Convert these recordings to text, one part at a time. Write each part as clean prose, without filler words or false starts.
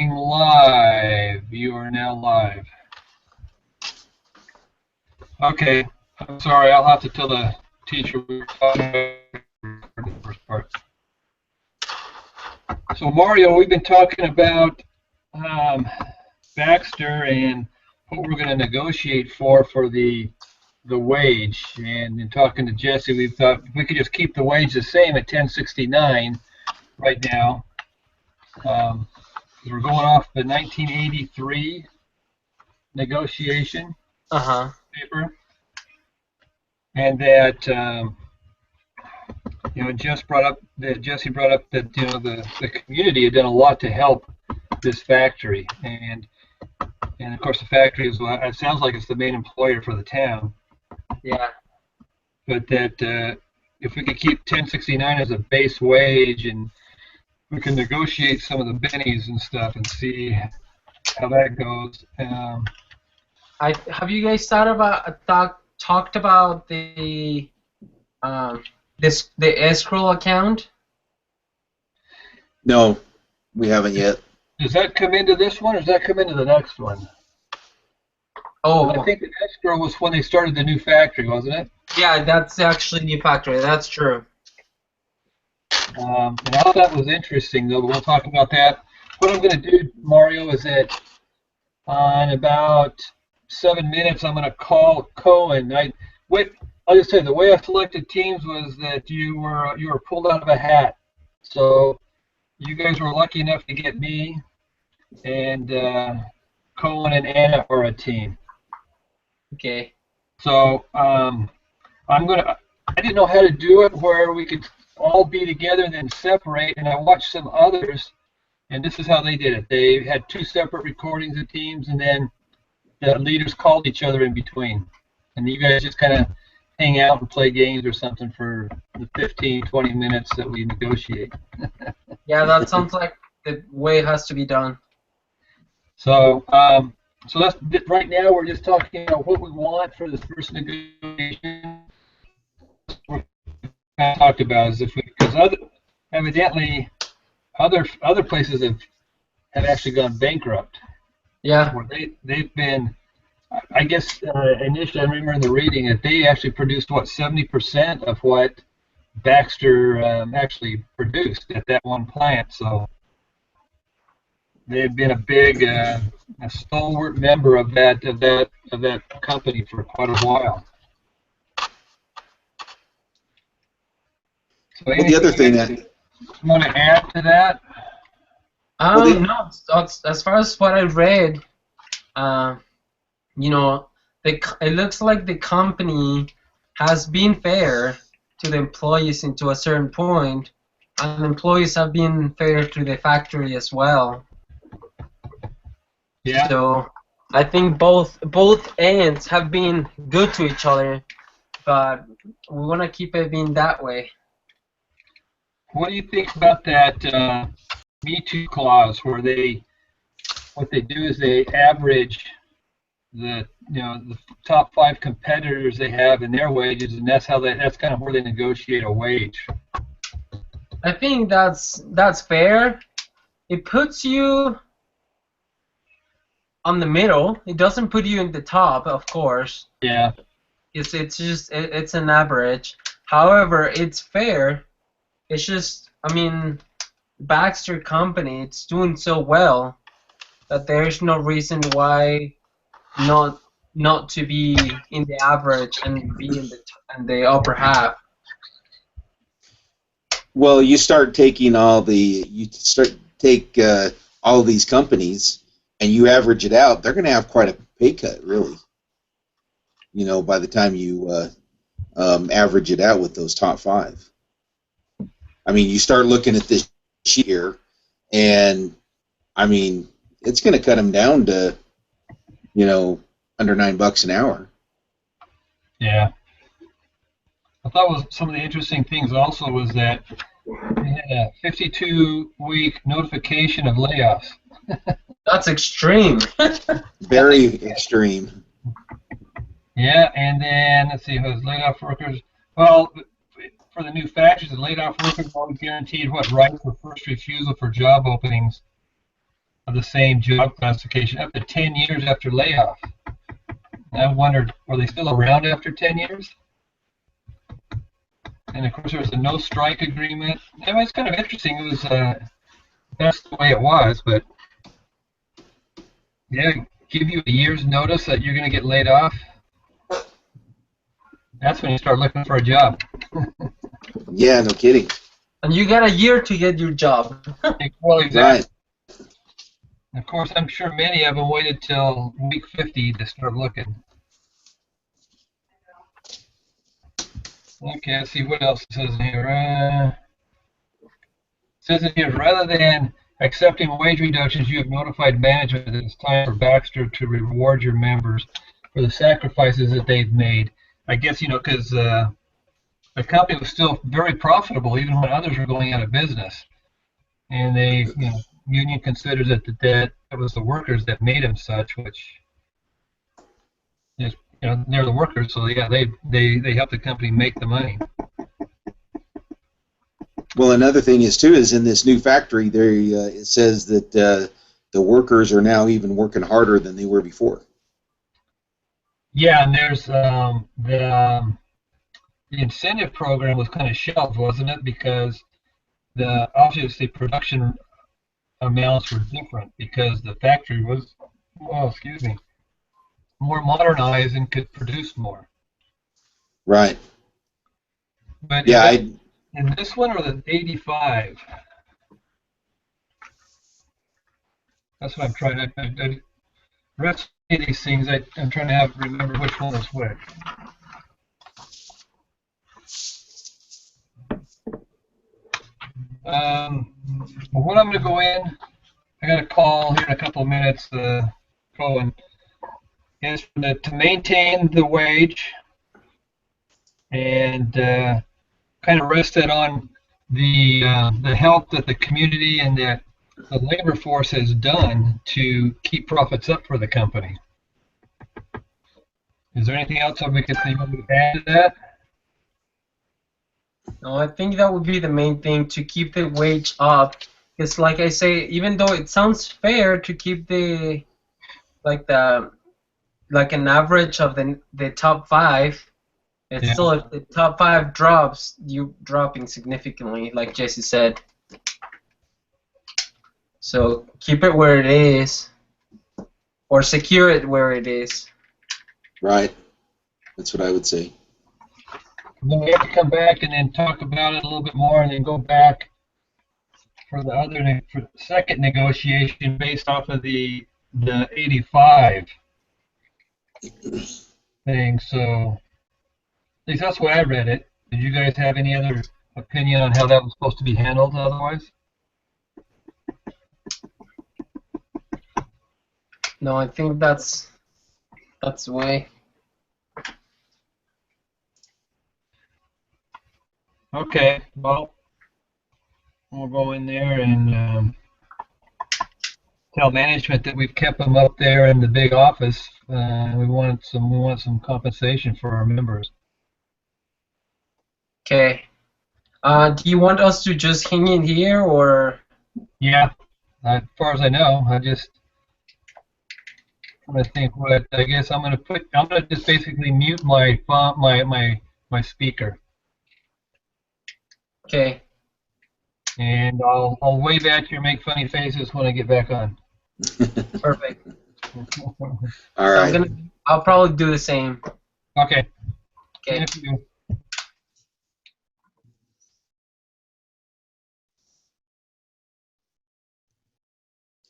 Live. You are now live. Okay. I'm sorry. I'll have to tell the teacher we were talking about the first part. So Mario, we've been talking about Baxter and what we're going to negotiate for the wage. And in talking to Jesse, we thought if we could just keep the wage the same at 1069 right now. We're going off the 1983 negotiation paper, and that Jesse brought up that the community had done a lot to help this factory, and of course the factory is, it sounds like it's the main employer for the town. Yeah. But that if we could keep 1069 as a base wage, and we can negotiate some of the bennies and stuff and see how that goes. Have you guys talked about the the escrow account? No, we haven't yet. Does that come into this one, or does that come into the next one? Oh, I think the escrow was when they started the new factory, wasn't it? Yeah, that's actually new factory. That's true. And all that was interesting, though, but we'll talk about that. What I'm going to do, Mario, is that in about 7 minutes, I'm going to call Cohen. I'll just tell you, the way I selected teams was that you were pulled out of a hat. So you guys were lucky enough to get me, and Cohen and Anna are a team. Okay. So I didn't know how to do it where we could all be together and then separate, and I watched some others, and this is how they did it. They had 2 separate recordings of teams, and then the leaders called each other in between. And you guys just kind of hang out and play games or something for the 15, 20 minutes that we negotiate. Yeah, that sounds like the way it has to be done. So, so that's right now. We're just talking about what we want for this first negotiation. I talked about is because evidently other places have actually gone bankrupt. Yeah. Where they've been, I guess initially I remember in the reading that they actually produced 70% of what Baxter actually produced at that one plant. So they've been a big, a stalwart member of that company for quite a while. So the other thing that you want to add to that? No. As far as what I read, it looks like the company has been fair to the employees to a certain point, and employees have been fair to the factory as well. Yeah. So I think both ends have been good to each other, but we want to keep it being that way. What do you think about that Me Too clause, where what they do is they average the top 5 competitors they have in their wages, and that's kind of where they negotiate a wage. I think that's fair. It puts you on the middle. It doesn't put you in the top, of course. Yeah. It's an average. However, it's fair. It's just, I mean, Baxter company, it's doing so well that there's no reason why not to be in the average and be in the upper half. Well, you take all these companies and you average it out, they're going to have quite a pay cut, really. By the time you average it out with those top 5. I mean, you start looking at this sheet here, and I mean, it's going to cut them down to, under $9 an hour. Yeah. I thought some of the interesting things also was that they had a 52-week notification of layoffs. That's extreme. Very extreme. Yeah, and then let's see, who's laid off workers? Well, for the new factories, the laid off workers always guaranteed right for first refusal for job openings. of the same job classification up to 10 years after layoff. And I wondered, were they still around after 10 years? And of course, there was a no strike agreement. It was kind of interesting. It was that's the way it was, but yeah, give you a year's notice that you're going to get laid off. That's when you start looking for a job. Yeah, no kidding. And you got a year to get your job. Well, exactly. Right. Of course, I'm sure many of them waited till week 50 to start looking. Okay, let's see what else it says in here. It says in here, rather than accepting wage reductions, you have notified management that it's time for Baxter to reward your members for the sacrifices that they've made. I guess, because the company was still very profitable even when others were going out of business. And they, union considers that was the workers that made them such, which is, they're the workers, so yeah, they help the company make the money. Well, another thing is too is in this new factory there it says that the workers are now even working harder than they were before. Yeah, and there's the incentive program was kind of shelved, wasn't it? Because obviously production amounts were different because the factory was, more modernized and could produce more. Right. But yeah, in this one or the 85? That's what I'm trying to. The rest of these things, I'm trying to remember which one was which. Well, what I'm going to go in, I got a call here in a couple of minutes. Cohen is to maintain the wage and kind of rest it on the help that the community and that the labor force has done to keep profits up for the company. Is there anything else that we could add to that? No, I think that would be the main thing, to keep the wage up. It's like I say, even though it sounds fair to keep an average of the top 5, it's still, if the top 5 drops, you're dropping significantly, like Jesse said. So keep it where it is, or secure it where it is. Right. That's what I would say. Then we have to come back and then talk about it a little bit more, and then go back for the second negotiation based off of the 85 thing. So at least that's the way I read it. Did you guys have any other opinion on how that was supposed to be handled otherwise? No, I think that's the way. Okay, well, we'll go in there and tell management that we've kept them up there in the big office. We want some compensation for our members. Okay. Do you want us to just hang in here, or? Yeah, as far as I know, I'm trying to think what. I guess I'm gonna just basically mute my speaker. Okay. And I'll wave at you and make funny faces when I get back on. Perfect. All right. So I'll probably do the same. Okay. Okay. Thank you.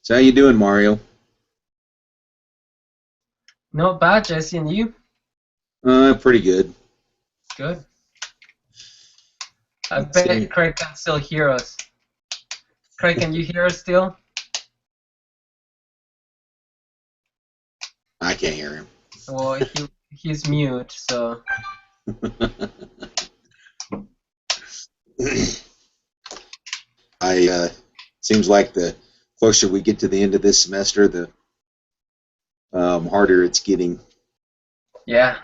So how you doing, Mario? Not bad, Jesse, and you? Pretty good. Good. I bet Craig can still hear us. Craig, can you hear us still? I can't hear him. Well, he's mute, so. Seems like the closer we get to the end of this semester, the harder it's getting. Yeah.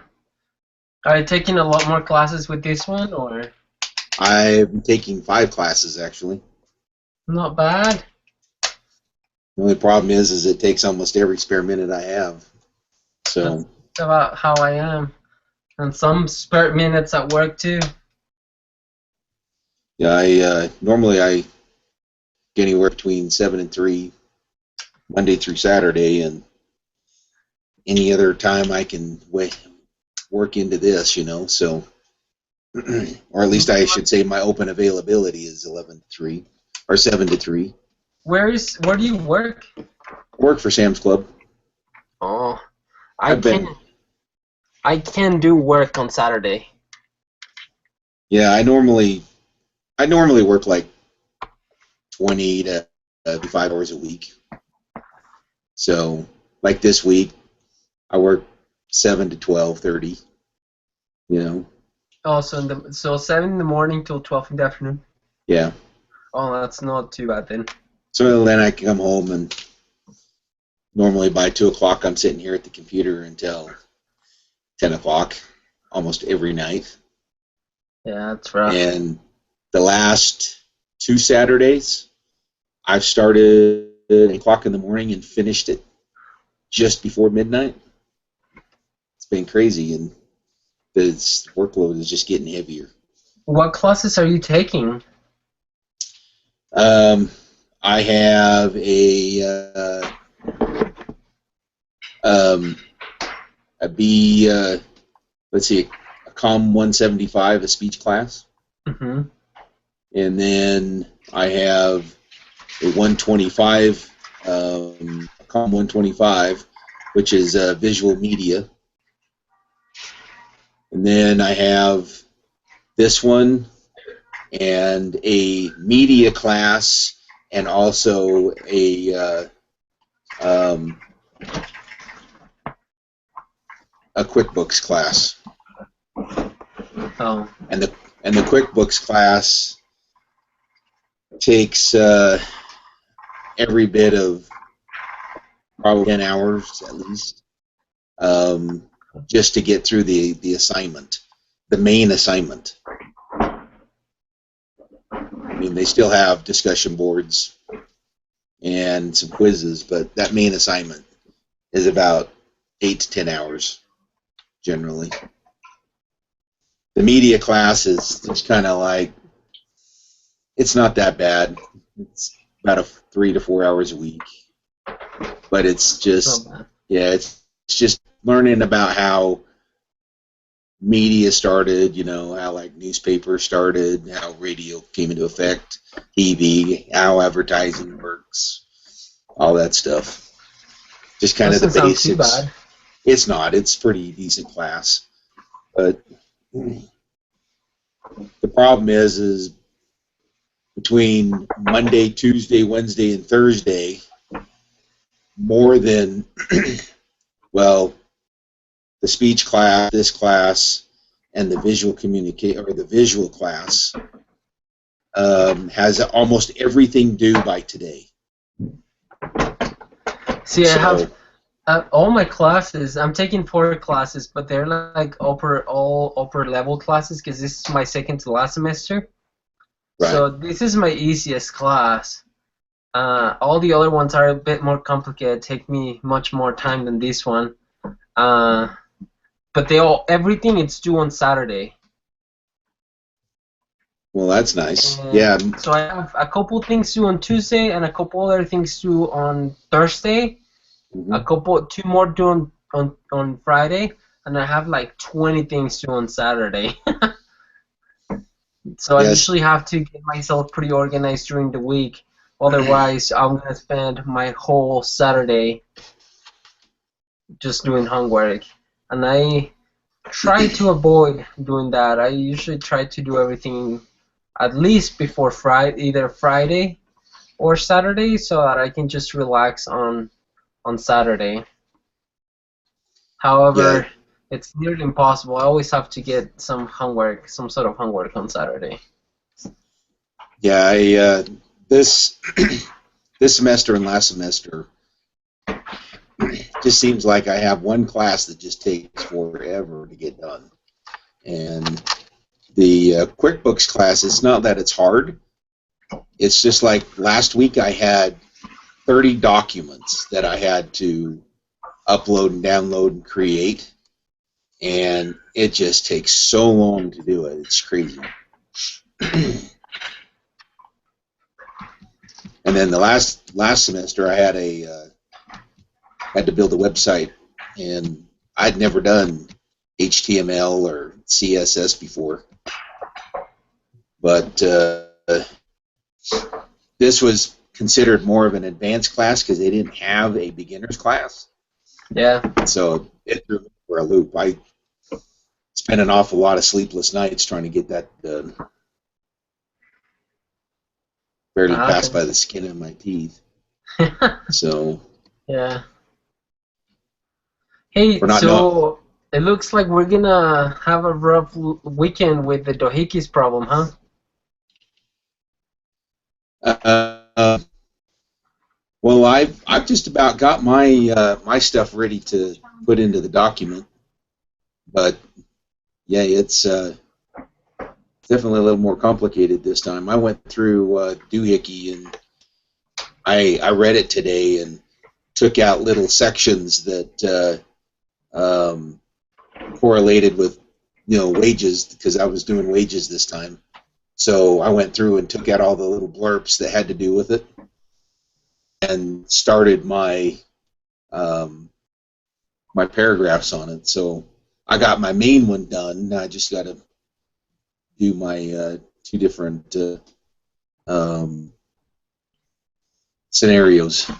Are you taking a lot more classes with this one, or? I'm taking 5 classes, actually. Not bad. The only problem is it takes almost every spare minute I have. So That's about how I am. And some spare minutes at work too. yeah, I normally I get anywhere between 7 and 3, Monday through Saturday, and any other time I can work into this, So, or at least I should say my open availability is 11 to 3 or 7 to 3. Where do you work? Work for Sam's Club. Oh, I've been. I can do work on Saturday. Yeah, I normally work like 20 to 35 hours a week. So, like this week, I work 7 to 12:30. Oh, so 7 in the morning till 12 in the afternoon. Yeah. Oh, that's not too bad then. So then I come home, and normally by 2 o'clock I'm sitting here at the computer until 10 o'clock almost every night. Yeah, that's rough. And the last 2 Saturdays, I've started at 8 o'clock in the morning and finished it just before midnight. It's been crazy, and the workload is just getting heavier. What classes are you taking? I have a let's see, a COM 175, a speech class. Mm-hmm. And then I have a 125, a COM 125, which is visual media. And then I have this one and a media class, and also a QuickBooks class. Oh. And the QuickBooks class takes every bit of probably 10 hours at least, just to get through the assignment, the main assignment. I mean, they still have discussion boards and some quizzes, but that main assignment is about 8 to 10 hours generally. The media class is just kind of like, it's not that bad. It's about 3 to 4 hours a week, but it's just, it's just learning about how media started, how like newspapers started, how radio came into effect, TV, how advertising works, all that stuff. Just kind of the basics. Sound too bad. It's not. It's pretty decent class, but the problem is between Monday, Tuesday, Wednesday, and Thursday, more than well, the speech class, this class, and the visual visual class has almost everything due by today. See, I have all my classes. I'm taking 4 classes, but they're like all upper level classes because this is my second to last semester. Right. So this is my easiest class. All the other ones are a bit more complicated. Take me much more time than this one. But everything it's due on Saturday. Well, that's nice. Yeah. So I have a couple things due on Tuesday and a couple other things due on Thursday. Mm-hmm. 2 more due on Friday, and I have like 20 things due on Saturday. So yes. I usually have to get myself pretty organized during the week. Otherwise, I'm gonna spend my whole Saturday just doing homework. And I try to avoid doing that. I usually try to do everything at least before either Friday or Saturday, so that I can just relax on Saturday. However, it's nearly impossible. I always have to get some sort of homework on Saturday. Yeah, this semester and last semester, just seems like I have one class that just takes forever to get done. And the QuickBooks class, it's not that it's hard. It's just like last week I had 30 documents that I had to upload and download and create, and it just takes so long to do it. It's crazy. And then the last semester, I had had to build a website, and I'd never done HTML or CSS before, but this was considered more of an advanced class because they didn't have a beginner's class. Yeah. So it threw me for a loop. I spent an awful lot of sleepless nights trying to get that done. Barely passed by the skin of my teeth. So. Yeah. Hey, so it looks like we're gonna have a rough weekend with the doohickeys problem, huh? Well, I've just about got my my stuff ready to put into the document, but yeah, it's definitely a little more complicated this time. I went through doohickey, and I read it today and took out little sections that correlated with wages, because I was doing wages this time. So I went through and took out all the little blurbs that had to do with it, and started my my paragraphs on it. So I got my main one done. Now I just got to do my two different scenarios.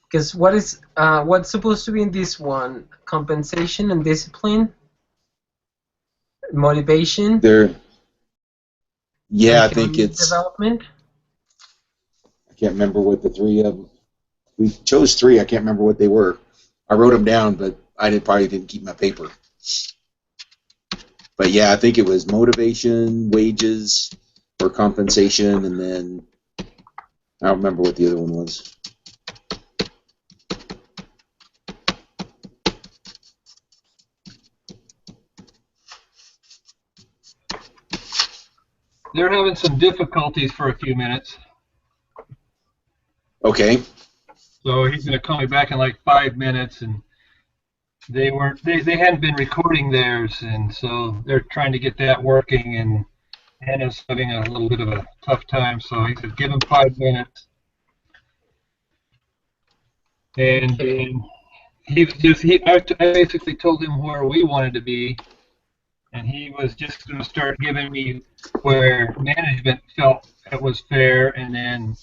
Because what's supposed to be in this one? Compensation and discipline, motivation. Yeah, I think it's development. I can't remember what the three of them. We chose three. I can't remember what they were. I wrote them down, but I probably didn't keep my paper. But yeah, I think it was motivation, wages, or compensation, and then I don't remember what the other one was. They're having some difficulties for a few minutes. Okay. So he's going to call me back in like 5 minutes, and they hadn't been recording theirs, and so they're trying to get that working, and Anna's having a little bit of a tough time. So he said, give him 5 minutes, and I basically told him where we wanted to be, and he was just going to start giving me where management felt it was fair, and then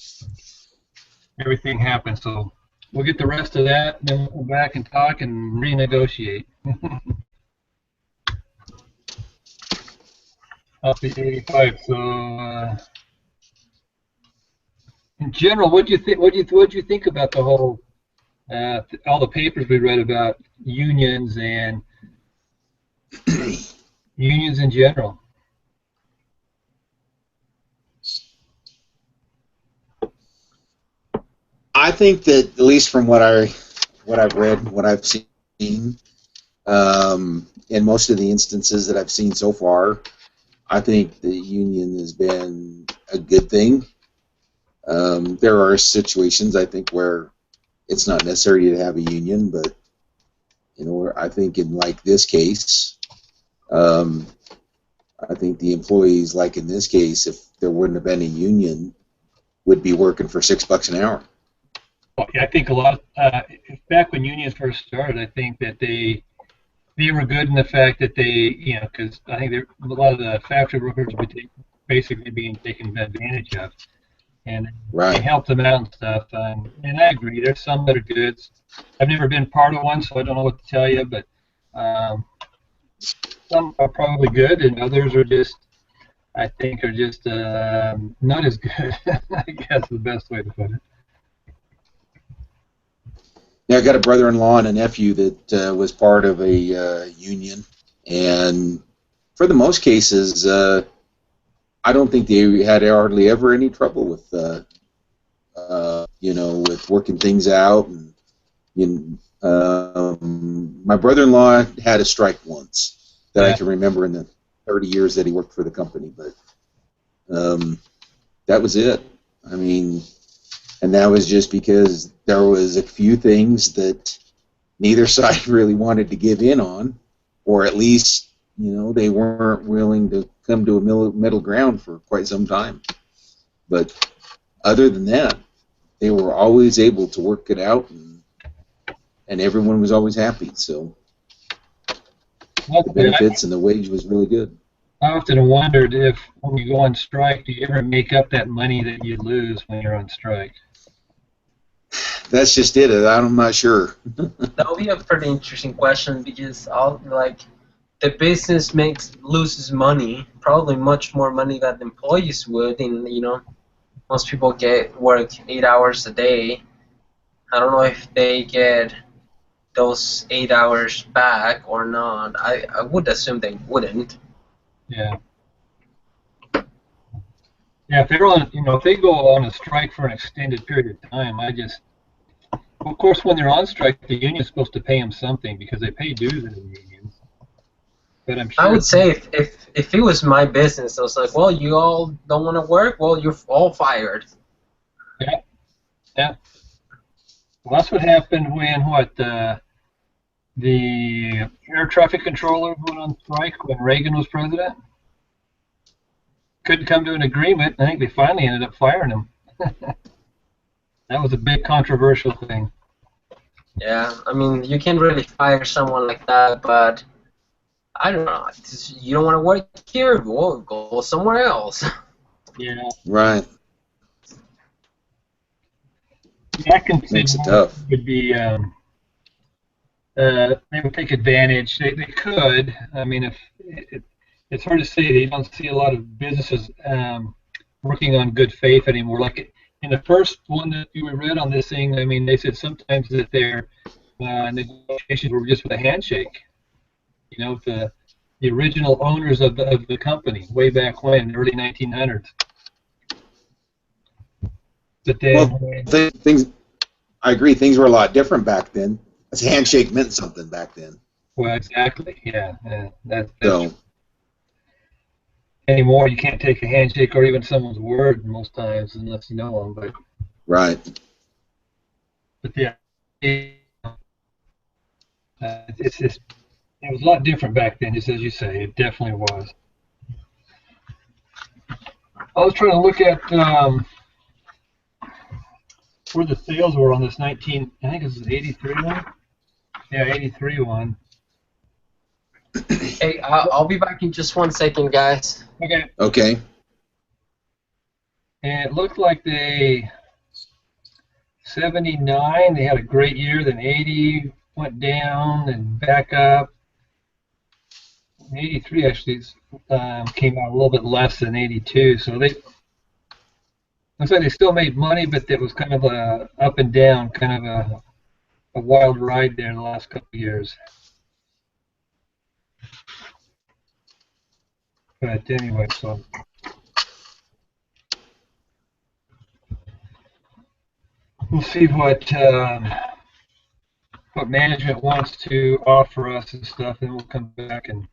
everything happened. So we'll get the rest of that, then we'll come back and talk and renegotiate. Up to 85. So in general, what do you think? What do you think about the whole all the papers we read about unions and unions in general? I think that, at least from what I've read, what I've seen, in most of the instances that I've seen so far, I think the union has been a good thing. There are situations, I think, where it's not necessary to have a union, but I think in like this case, I think the employees, like in this case, if there wouldn't have been a union, would be working for $6 an hour. I think a lot. Back when unions first started, I think that they were good in the fact that they, because I think a lot of the factory workers were basically being taken advantage of, and they helped them out and stuff. And I agree. There's some that are good. I've never been part of one, so I don't know what to tell you. But some are probably good, and others are just, I think, are just not as good. I guess is the best way to put it. Yeah, I got a brother-in-law and a nephew that was part of a union, and for the most cases, I don't think they had hardly ever any trouble with, with working things out. And my brother-in-law had a strike once that I can remember in the 30 years that he worked for the company, but that was it. I mean, And that was just because there was a few things that neither side really wanted to give in on, or at least, they weren't willing to come to a middle ground for quite some time. But other than that, they were always able to work it out, and everyone was always happy. So the benefits and the wage was really good. I often wondered if, when you go on strike, do you ever make up that money that you lose when you're on strike? That's just it. I'm not sure. That would be a pretty interesting question because the business loses money, probably much more money than the employees would, and most people work 8 hours a day. I don't know if they get those 8 hours back or not. I would assume they wouldn't. Yeah. Yeah, if they're on, if they go on a strike for an extended period of time, of course, when they're on strike, the union's supposed to pay them something because they pay dues in the unions. But I'm sure I would say if it was my business, I was like, well, you all don't want to work, well, you're all fired. Yeah. Yeah. Well, that's what happened when the air traffic controller went on strike when Reagan was president. Couldn't come to an agreement. I think they finally ended up firing him. That was a big controversial thing. Yeah, I mean, you can't really fire someone like that, but I don't know. You don't want to work here? Well, go somewhere else. Yeah. Right. I can see Makes it tough. would be they would take advantage. They could. I mean, it's hard to say. You don't see a lot of businesses working on good faith anymore. Like in the first one that you read on this thing, I mean, they said sometimes that their negotiations were just with a handshake. The original owners of the company way back when, in the early 1900s. But then, things. I agree. Things were a lot different back then. A handshake meant something back then. well, exactly, yeah. That's So, anymore, you can't take a handshake or even someone's word most times unless you know them. But right. yeah, it's just it was a lot different back then, just as you say. It definitely was. I was trying to look at where the sales were on this I think this is 83 one. Yeah, 83 one. Hey, I'll be back in just 1 second, guys. Okay. Okay. And it looked like 79, they had a great year, then 80 went down and back up. 83 actually came out a little bit less than 82, so looks like they still made money, but it was kind of a up and down, kind of a wild ride there in the last couple of years. But anyway, so we'll see what management wants to offer us and stuff, and we'll come back and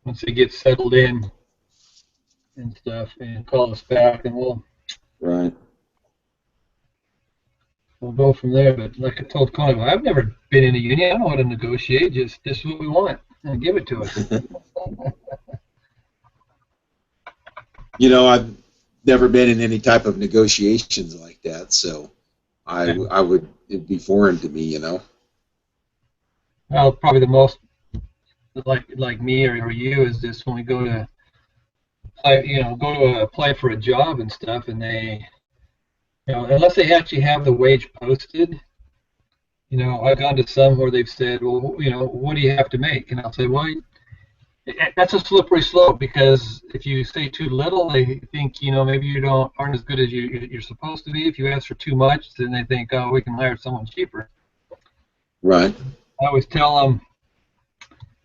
once they get settled in and stuff, and call us back, and we'll go from there. But like I told Connie, I've never been in a union. I don't know how to negotiate. Just this is what we want, and give it to us. I've never been in any type of negotiations like that, so it'd be foreign to me. Well, probably the most like me or you is just when we go to apply for a job and stuff, and they, unless they actually have the wage posted, I've gone to some where they've said, well, what do you have to make? And I'll say, well, that's a slippery slope, because if you say too little, they think, maybe you aren't as good as you're supposed to be. If you ask for too much, then they think, oh, we can hire someone cheaper. Right. I always tell them,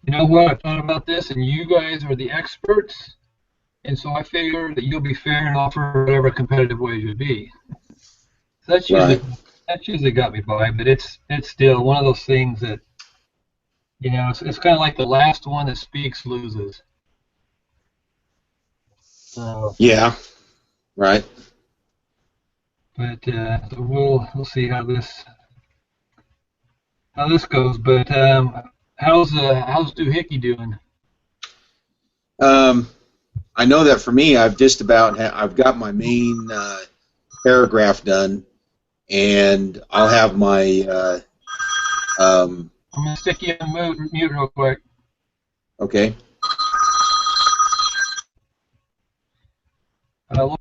you know what, I thought about this, and you guys are the experts, and so I figure that you'll be fair and offer whatever competitive wage would be. So that's usually got me by, but it's still one of those things that, it's kind of like the last one that speaks loses. So, yeah, right. But so we'll see how this goes. But how's Doohickey doing? Um, I know that for me, I've got my main paragraph done, and I'll have my I'm gonna stick you on mute real quick. okay. Uh,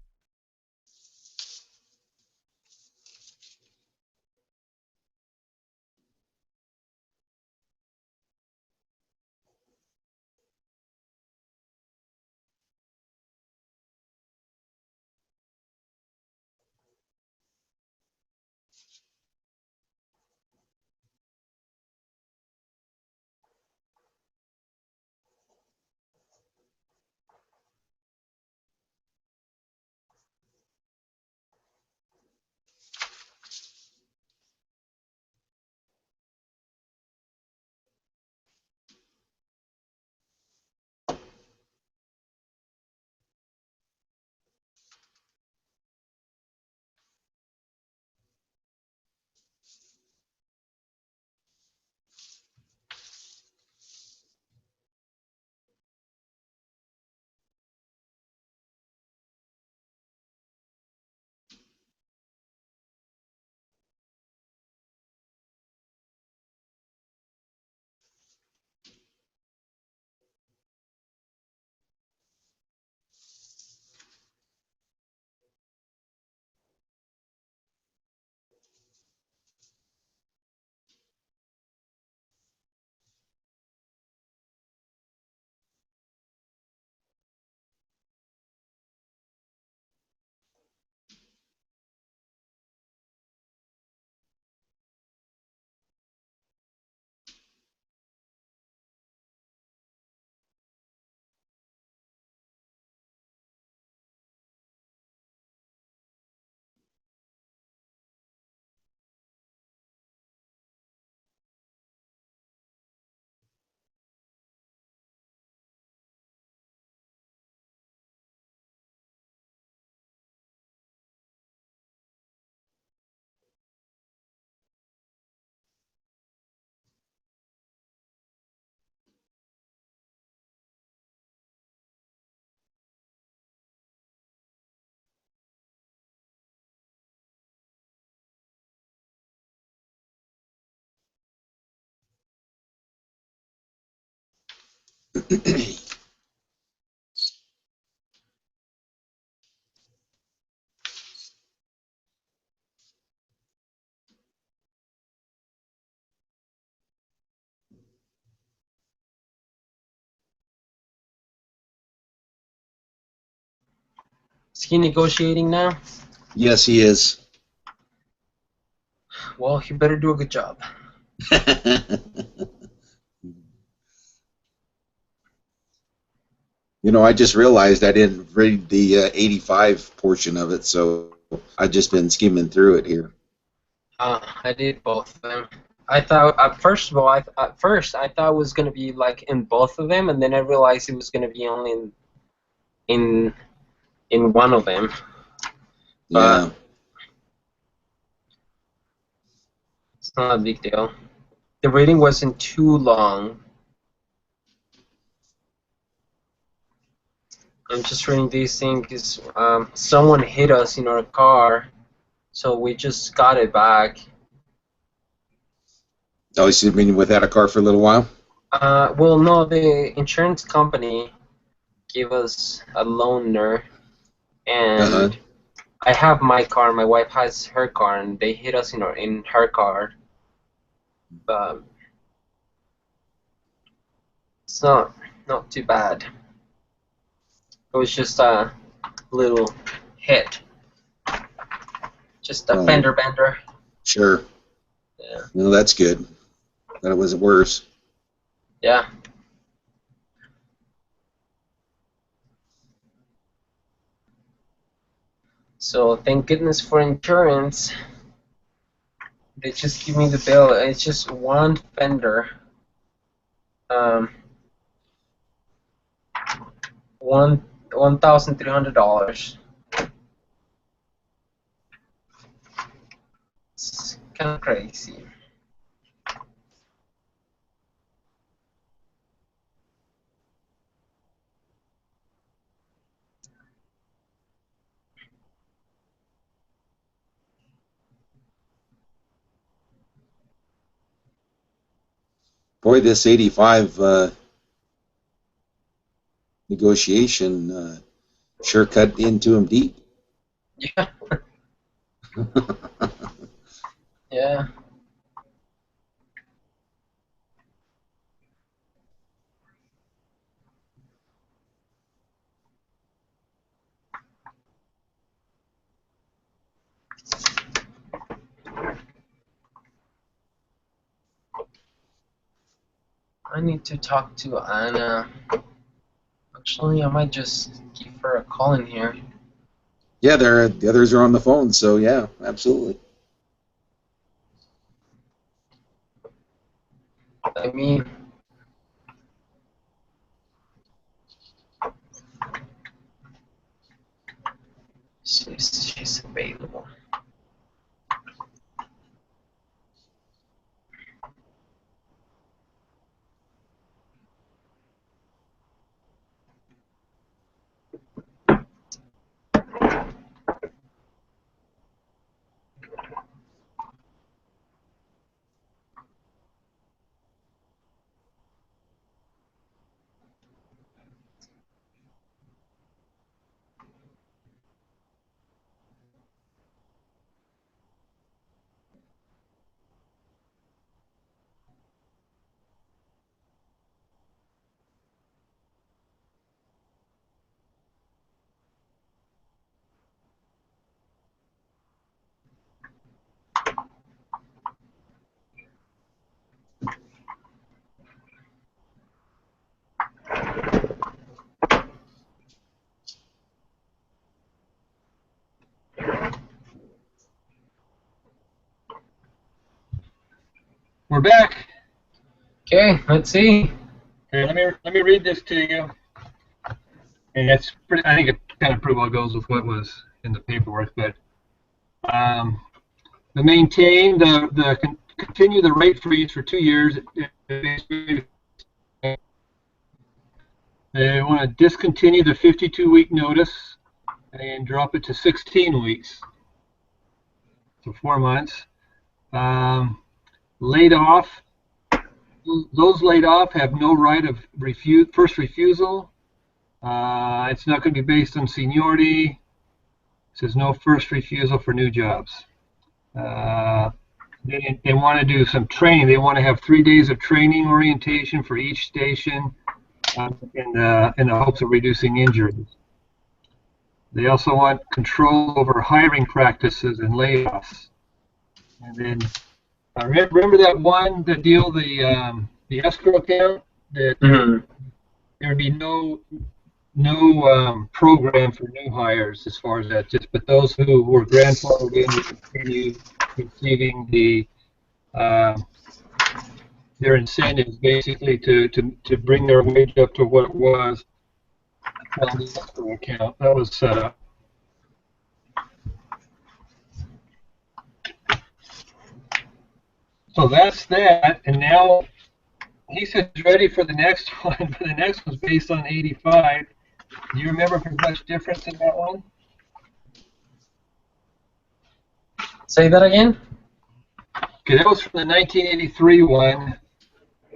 Is he negotiating now? Yes, he is. Well, he better do a good job. You know, I just realized I didn't read the 85 portion of it, so I've just been skimming through it here. I did both of them. I thought, first of all, at first I thought it was gonna be like in both of them, and then I realized it was gonna be only in in one of them. Yeah. But it's not a big deal. The reading wasn't too long. I'm just reading these things because someone hit us in our car, so we just got it back. Oh, so you've been without a car for a little while? Well, no, the insurance company gave us a loaner, Uh-huh. and I have my car. My wife has her car, and they hit us in her car. But it's not too bad. It was just a little hit, just a Oh, fender bender. sure. Yeah. Well, that's good. Thought it was worse. Yeah. So thank goodness for insurance. They just give me the bill. It's just one fender. Um, $1,300. Kind of crazy. Boy, this 85 negotiation sure cut into him deep. Yeah. Yeah. I need to talk to Anna. Actually, I might just give her a call in here. Yeah, the others are on the phone, so yeah, absolutely. I mean, she's available. We're back. Okay, let's see. Okay, let me read this to you. And it's pretty. I think it kind of pretty well goes with what was in the paperwork. But to maintain continue the rate freeze for 2 years. They want to discontinue the 52-week notice and drop it to 16 weeks, so 4 months. Laid off. Those laid off have no right of first refusal. It's not going to be based on seniority. It says no first refusal for new jobs. They want to do some training. They want to have 3 days of training orientation for each station in the hopes of reducing injuries. They also want control over hiring practices and layoffs. And then remember that deal, the escrow account, that there would be no program for new hires as far as that. But those who were grandfathered in would continue receiving their incentives, basically to bring their wage up to what it was on the escrow account that was set up. So that's that, and now he said he's ready for the next one, but the next one's based on 85. Do you remember if there's much difference in that one? Say that again? Okay, that was from the 1983 one.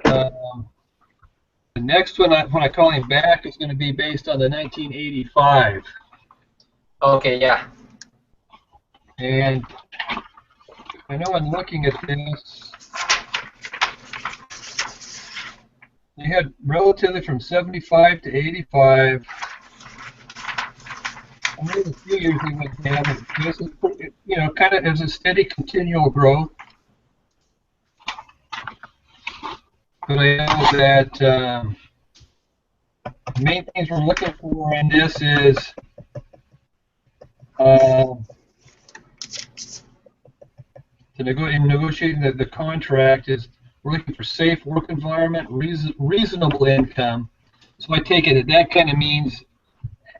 The next one, when I call him back, is going to be based on the 1985. Okay, yeah. And I know I'm looking at this. They had relatively from 75 to 85. I mean, a few years they went down, but this is, kind of as a steady, continual growth. But I know that the main things we're looking for in this is in negotiating the contract is we're looking for safe work environment, reasonable income. So I take it that kind of means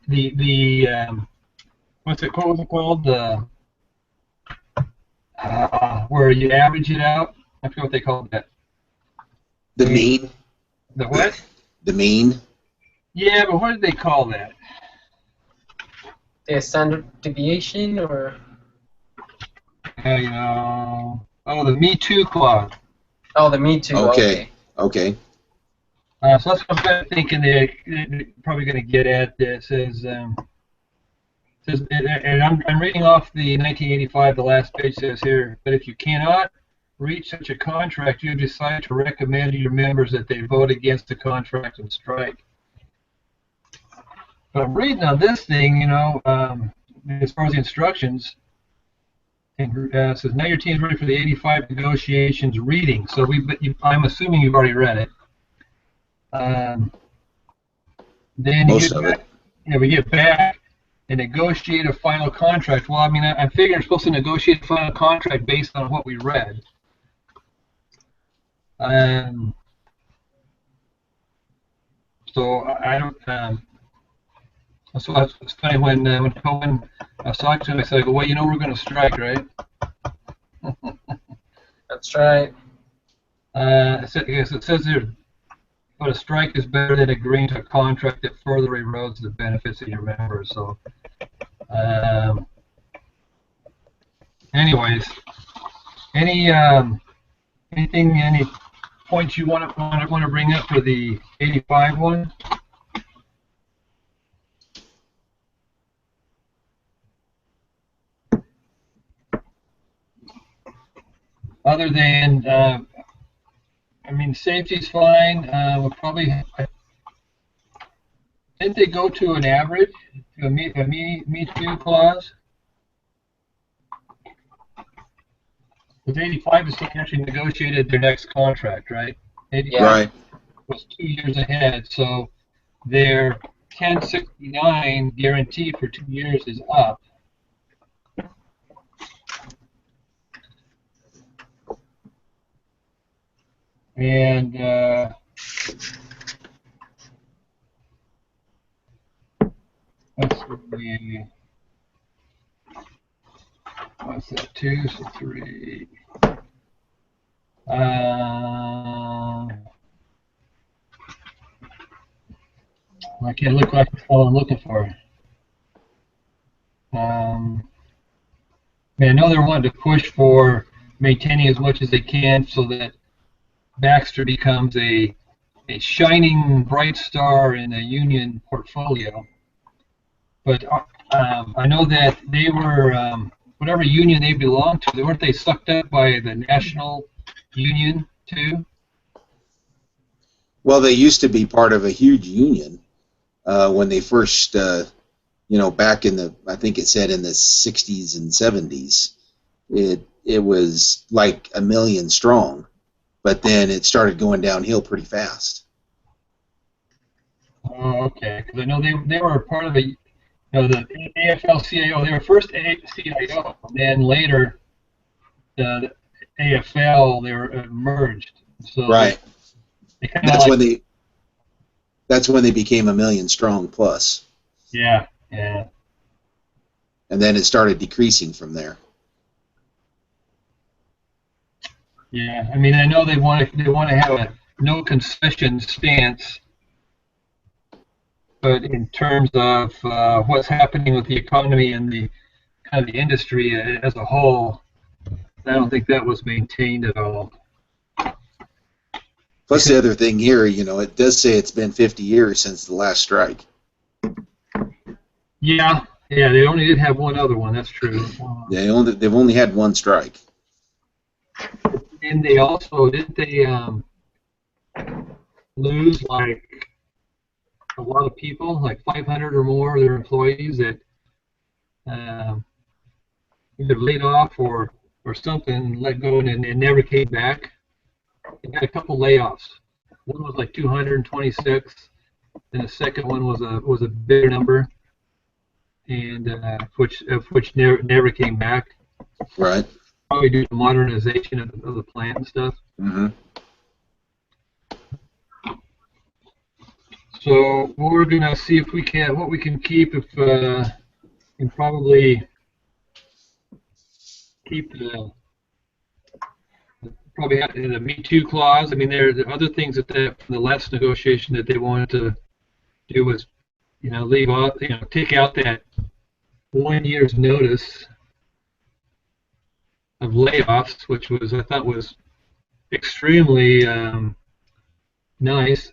what was it called? where you average it out. I forget what they call that. The mean? The what? The mean? Yeah, but what did they call that? The standard deviation, or The Me Too clause. oh, the Me Too. Okay. Okay. Okay. So that's what I'm kind of thinking they're probably going to get at. That says, and I'm reading off the 1985. The last page says here, but if you cannot reach such a contract, you decide to recommend to your members that they vote against the contract and strike. But I'm reading on this thing, as far as the instructions, and it says now your team's ready for the 85 negotiations reading. So I'm assuming you've already read it. Then Most of it. we get back and negotiate a final contract. Well, I mean, I figure we're supposed to negotiate a final contract based on what we read. So I don't. So it's funny when Cohen I was talking to him, I said, "Well, we're going to strike, right?" That's right. It says here, but a strike is better than agreeing to a contract that further erodes the benefits of your members. So, anyways, any points you want to bring up for the 85 one? Other than, safety's fine. We'll probably didn't they go to an average, to a me too clause? Because 85 is actually negotiated their next contract, right? 85 Right. was 2 years ahead, so their 1069 guarantee for 2 years is up. And let's see, what's that? 2, so 3. I can't look like that's all I'm looking for. I know they're wanting to push for maintaining as much as they can so that Baxter becomes a shining bright star in the union portfolio. But I know that they were, whatever union they belonged to, weren't they sucked up by the national union too? Well, they used to be part of a huge union when they first, back in I think it said in the 60s and 70s, it was like 1 million strong, but then it started going downhill pretty fast. Oh, okay. Because I know they were part of the AFL-CIO. They were first CIO, and then later the AFL they were merged. So Right. That's when they became 1 million strong plus. Yeah. And then it started decreasing from there. Yeah. I mean, I know they want to have a no concession stance, but in terms of what's happening with the economy and the kind of the industry as a whole, I don't think that was maintained at all. Plus the other thing here, it does say it's been 50 years since the last strike. Yeah, they only did have one other one. That's true. They've only had one strike. And they also didn't they lose like a lot of people, like 500 or more of their employees that either laid off or something, let go, and never came back. They had a couple layoffs. One was like 226, and the second one was a bigger number, and which never came back. Right. Probably due to modernization of the plant and stuff. Mm-hmm. So we're gonna see if what we can keep, if and probably keep probably have the Me Too clause. I mean, there are other things from the last negotiation that they wanted to do was, leave out, take out that 1 year's notice of layoffs, which I thought was extremely nice.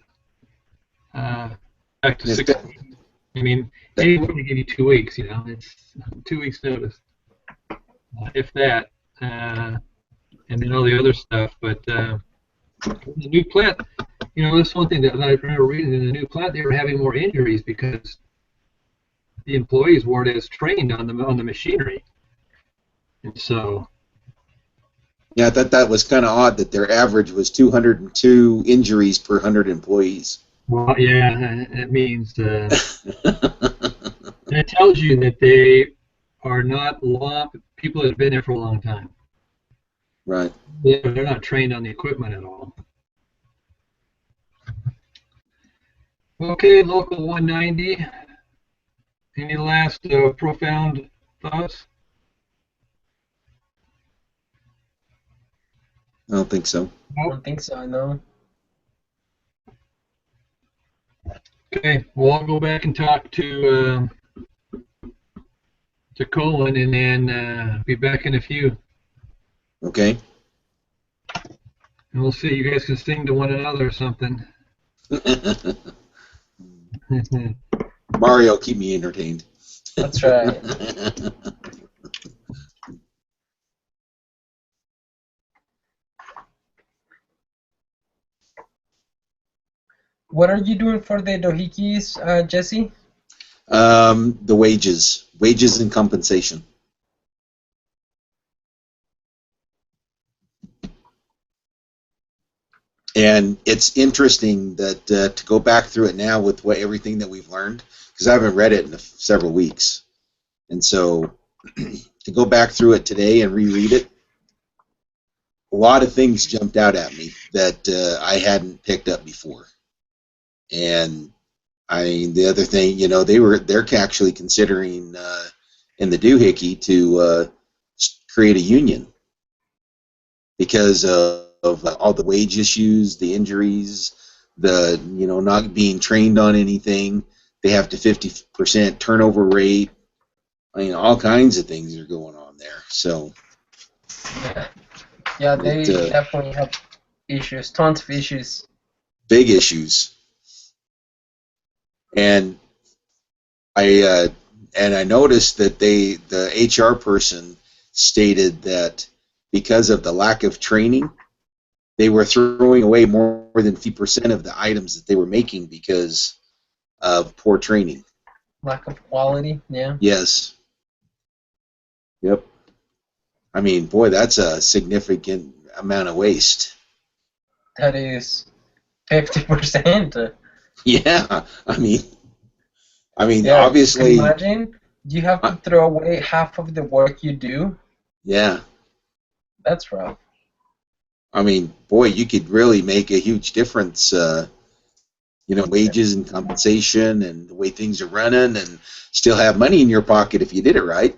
Back to It's 6. I mean, that, anyone can give you 2 weeks. It's 2 weeks notice, if that, and then all the other stuff. But the new plant, that's one thing that I remember reading in the new plant. They were having more injuries because the employees weren't as trained on the machinery, and so. yeah, that was kind of odd that their average was 202 injuries per 100 employees. Well, yeah, it means, and it tells you that they are not people that have been there for a long time. Right. They're not trained on the equipment at all. Okay, local 190. Any last profound thoughts? I don't think so. I don't think so, no. Okay, well, I'll go back and talk to Colin, and then be back in a few. Okay. And we'll see. You guys can sing to one another or something. Mario, keep me entertained. That's right. What are you doing for the doohickeys, Jesse? The wages and compensation. And it's interesting that to go back through it now with everything that we've learned, because I haven't read it in several weeks, and so to go back through it today and reread it, a lot of things jumped out at me that I hadn't picked up before. And the other thing, they're actually considering in the doohickey to create a union because of all the wage issues, the injuries, the not being trained on anything. They have to 50% turnover rate. I mean, all kinds of things are going on there. So yeah, they definitely have issues, tons of issues. Big issues. And I noticed that the HR person stated that because of the lack of training, they were throwing away more than 50% of the items that they were making because of poor training. Lack of quality, yeah. Yes. Yep. I mean, boy, that's a significant amount of waste. That is 50%. Yeah. I mean, Yeah, obviously. imagine you have to throw away half of the work you do. Yeah. That's rough. I mean, boy, you could really make a huge difference, wages and compensation and the way things are running, and still have money in your pocket if you did it right.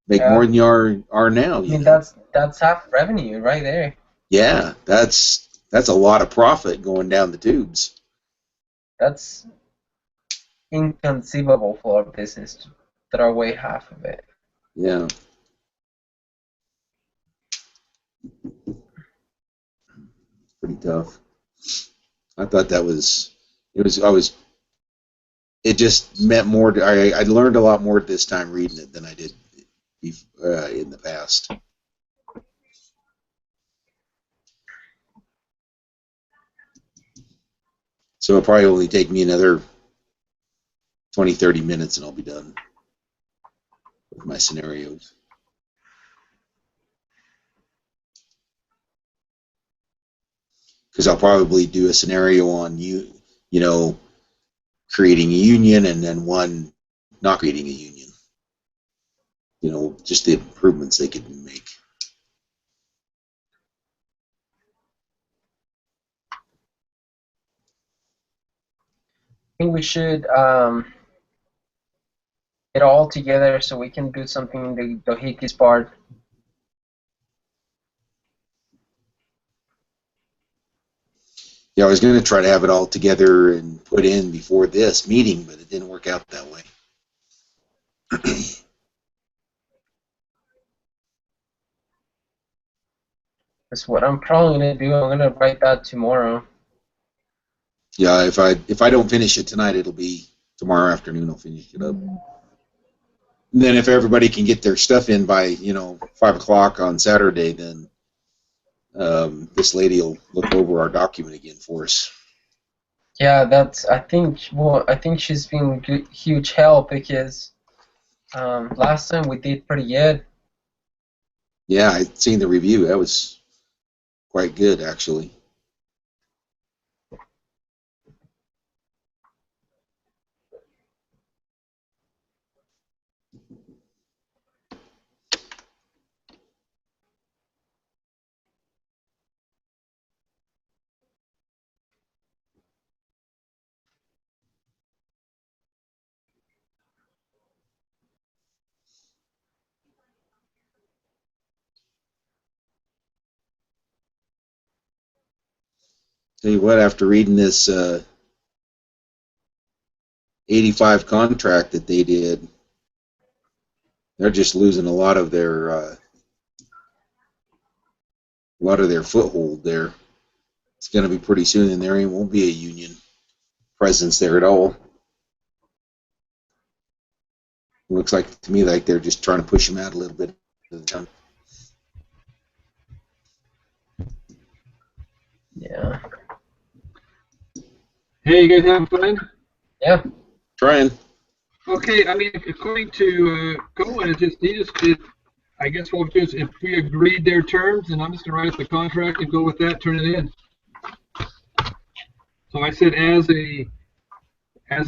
Make more than you are now. I mean, that's half revenue right there. Yeah, that's a lot of profit going down the tubes. That's inconceivable for a business to throw away half of it. Yeah. Pretty tough. I thought it just meant more. I learned a lot more this time reading it than I did in the past. So it'll probably only take me another 20, 30 minutes and I'll be done with my scenarios. Because I'll probably do a scenario on creating a union, and then one not creating a union. Just the improvements they could make. I think we should get all together so we can do something in the doohickeys part. Yeah, I was going to try to have it all together and put in before this meeting, but it didn't work out that way. That's what I'm probably gonna do. I'm gonna write that tomorrow. Yeah, if I don't finish it tonight, it'll be tomorrow afternoon. I'll finish it up. And then if everybody can get their stuff in by 5 o'clock on Saturday, then this lady will look over our document again for us. Yeah, that's. I think. Well, I think she's been huge help because last time we did pretty good. Yeah, I'd seen the review. That was quite good, actually. Tell you what, after reading this 85 contract that they did, they're just losing a lot of their foothold there. It's going to be pretty soon, and there won't be a union presence there at all. It looks like to me like they're just trying to push them out a little bit at a time. Yeah. Hey, you guys having fun? Yeah. Trying. Okay, I mean, according to Cohen, he just did. I guess what we'll do is if we agreed their terms, then I'm just gonna write up the contract and go with that, turn it in. So I said, as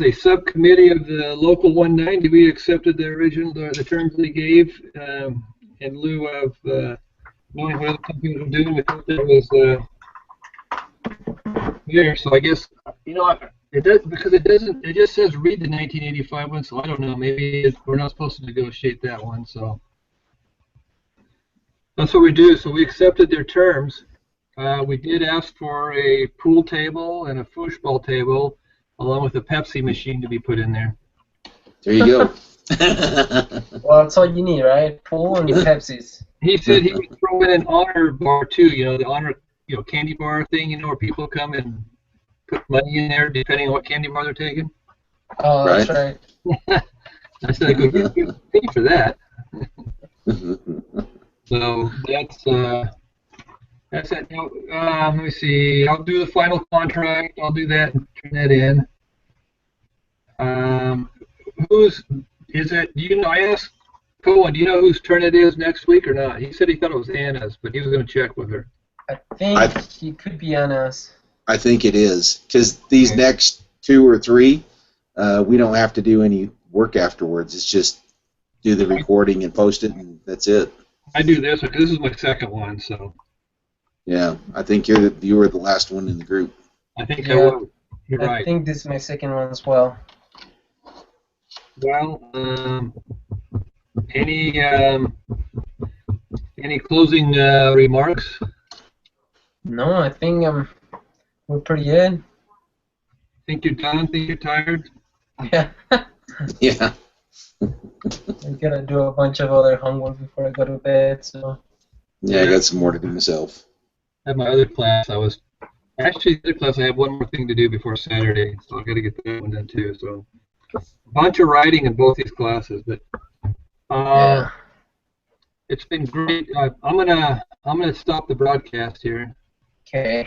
a subcommittee of the local 190, we accepted the terms they gave in lieu of knowing what other companies were doing. We thought that was there. So I guess it does, because it doesn't. It just says read the 1985 one. So I don't know. Maybe we're not supposed to negotiate that one. So that's what we do. So we accepted their terms. We did ask for a pool table and a foosball table, along with a Pepsi machine to be put in there. There you go. Well, that's all you need, right? Pool and Pepsis. He said he would throw in an honor bar too. The honor, candy bar thing. Where people come and put money in there depending on what candy bar they're taking. Oh, that's right. I said I could get paid for that. So that's it. Let me see. I'll do the final contract. I'll do that and turn that in. Whose is it? I asked Cohen, do you know whose turn it is next week or not? He said he thought it was Anna's, but he was going to check with her. I think he could be on us. I think it is, because these next 2 or 3, we don't have to do any work afterwards. It's just do the recording and post it, and that's it. I do this. This is my second one, so. Yeah, I think you were the last one in the group. I think I will. You're right. I think this is my second one as well. Well, any closing remarks? No, I think we're pretty good. Think you're done? Think you're tired? Yeah. Yeah. I gotta do a bunch of other homework before I go to bed, so. Yeah, I got some more to do myself. I had my other class. The other class, I have one more thing to do before Saturday, so I got to get that one done too. So, a bunch of writing in both these classes, but Yeah. it's been great. I'm gonna stop the broadcast here. Okay.